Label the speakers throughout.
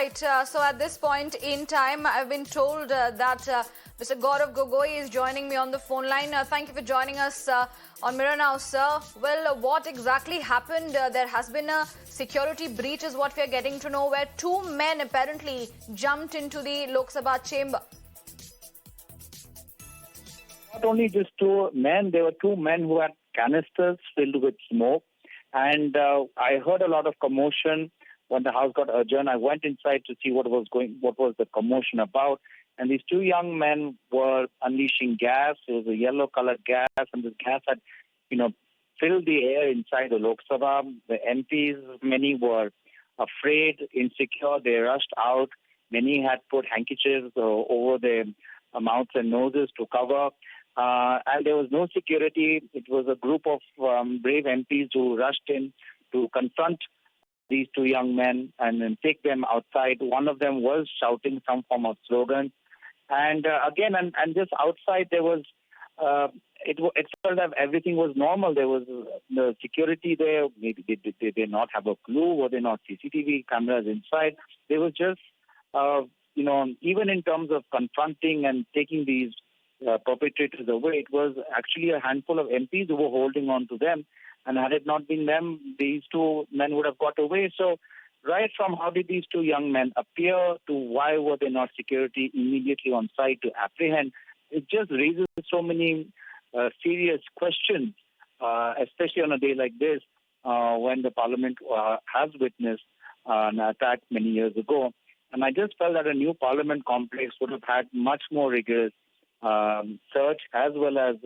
Speaker 1: Right. So at this point in time, I've been told that Mr. Gaurav Gogoi is joining me on the phone line. Thank you for joining us on Mirror Now, sir. Well, what exactly happened? There has been a security breach is what we are getting to know, where two men apparently jumped into the Lok Sabha chamber.
Speaker 2: Not only just two men, there were two men who had canisters filled with smoke. And I heard a lot of commotion when the House got adjourned. I went inside to see what was the commotion about. And these two young men were unleashing gas. It was a yellow-colored gas, and this gas had, filled the air inside the Lok Sabha. The MPs, many were afraid, insecure. They rushed out. Many had put handkerchiefs over their mouths and noses to cover. And there was no security. It was a group of brave MPs who rushed in to confront these two young men and then take them outside. One of them was shouting some form of slogan. And again, and just outside there was, it felt that everything was normal. There was the security there. Maybe they did not have a clue. Were there not CCTV cameras inside? There was just, even in terms of confronting and taking these perpetrators away, it was actually a handful of MPs who were holding on to them. And had it not been them, these two men would have got away. So right from how did these two young men appear to why were there not security immediately on site to apprehend, it just raises so many serious questions, especially on a day like this when the parliament has witnessed an attack many years ago. And I just felt that a new parliament complex would have had much more rigorous search as well as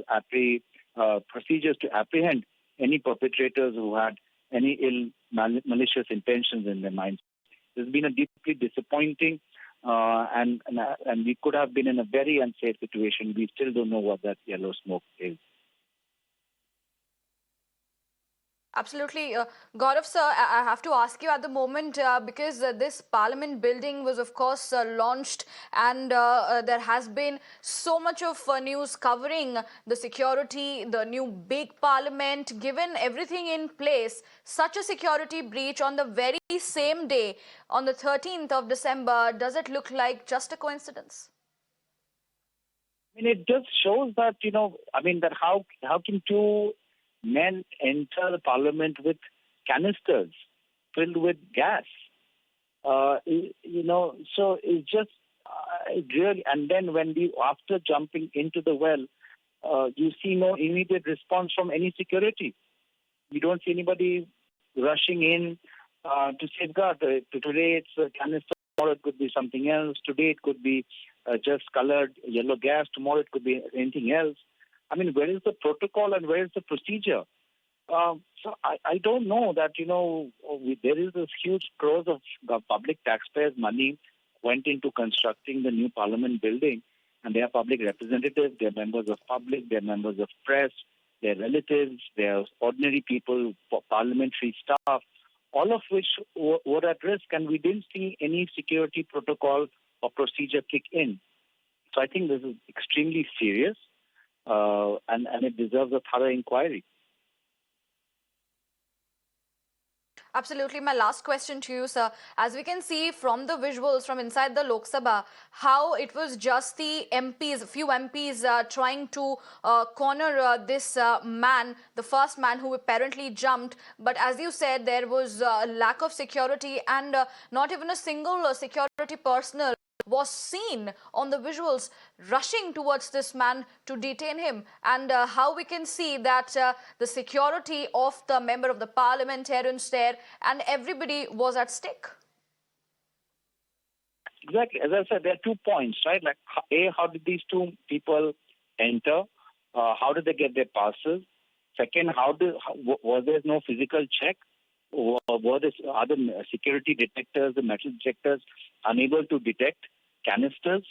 Speaker 2: procedures to apprehend any perpetrators who had any malicious intentions in their minds. It's been a deeply disappointing and we could have been in a very unsafe situation. We still don't know what that yellow smoke is.
Speaker 1: Absolutely. Gaurav, sir, I have to ask you at the moment because this parliament building was, of course, launched and there has been so much of news covering the security, the new big parliament. Given everything in place, such a security breach on the very same day, on the 13th of December, does it look like just a coincidence?
Speaker 2: I mean, it just shows that, that how can two men enter the parliament with canisters filled with gas. So it's just really, and then after jumping into the well, you see no immediate response from any security. You don't see anybody rushing in to safeguard. Today it's a canister, tomorrow it could be something else. Today it could be just colored yellow gas. Tomorrow it could be anything else. I mean, where is the protocol and where is the procedure? So I don't know that, there is this huge crores of public taxpayers' money went into constructing the new parliament building. And they are public representatives, they are members of public, they are members of press, they are relatives, they are ordinary people, parliamentary staff, all of which were at risk. And we didn't see any security protocol or procedure kick in. So I think this is extremely serious. And it deserves a thorough inquiry.
Speaker 1: Absolutely. My last question to you, sir. As we can see from the visuals from inside the Lok Sabha, how it was just the MPs, a few MPs trying to corner this man, the first man who apparently jumped. But as you said, there was a lack of security and not even a single security personnel was seen on the visuals rushing towards this man to detain him, and how we can see that the security of the member of the parliamentarians there and everybody was at stake.
Speaker 2: Exactly. As I said, there are 2 points, right? Like, how did these two people enter? How did they get their passes? Second, was there no physical check? Or were there other security detectors, the metal detectors, unable to detect canisters?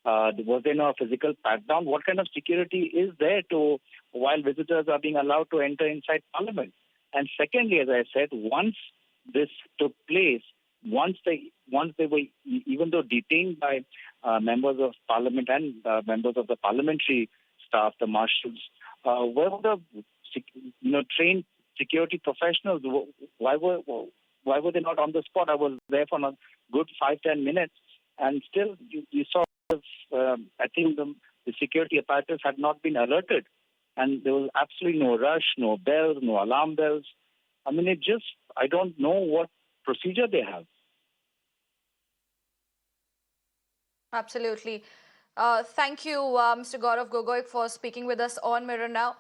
Speaker 2: Was there no physical pat-down? What kind of security is there while visitors are being allowed to enter inside Parliament? And secondly, as I said, once this took place, once they were, even though detained by members of Parliament and members of the parliamentary staff, the marshals, where were the trained security professionals? Why were they not on the spot? I was there for good 5-10 minutes, and still you saw. I think the security apparatus had not been alerted, and there was absolutely no rush, no bells, no alarm bells. I mean, I don't know what procedure they have.
Speaker 1: Absolutely. Thank you, Mr. Gaurav Gogoi, for speaking with us on Mirror Now.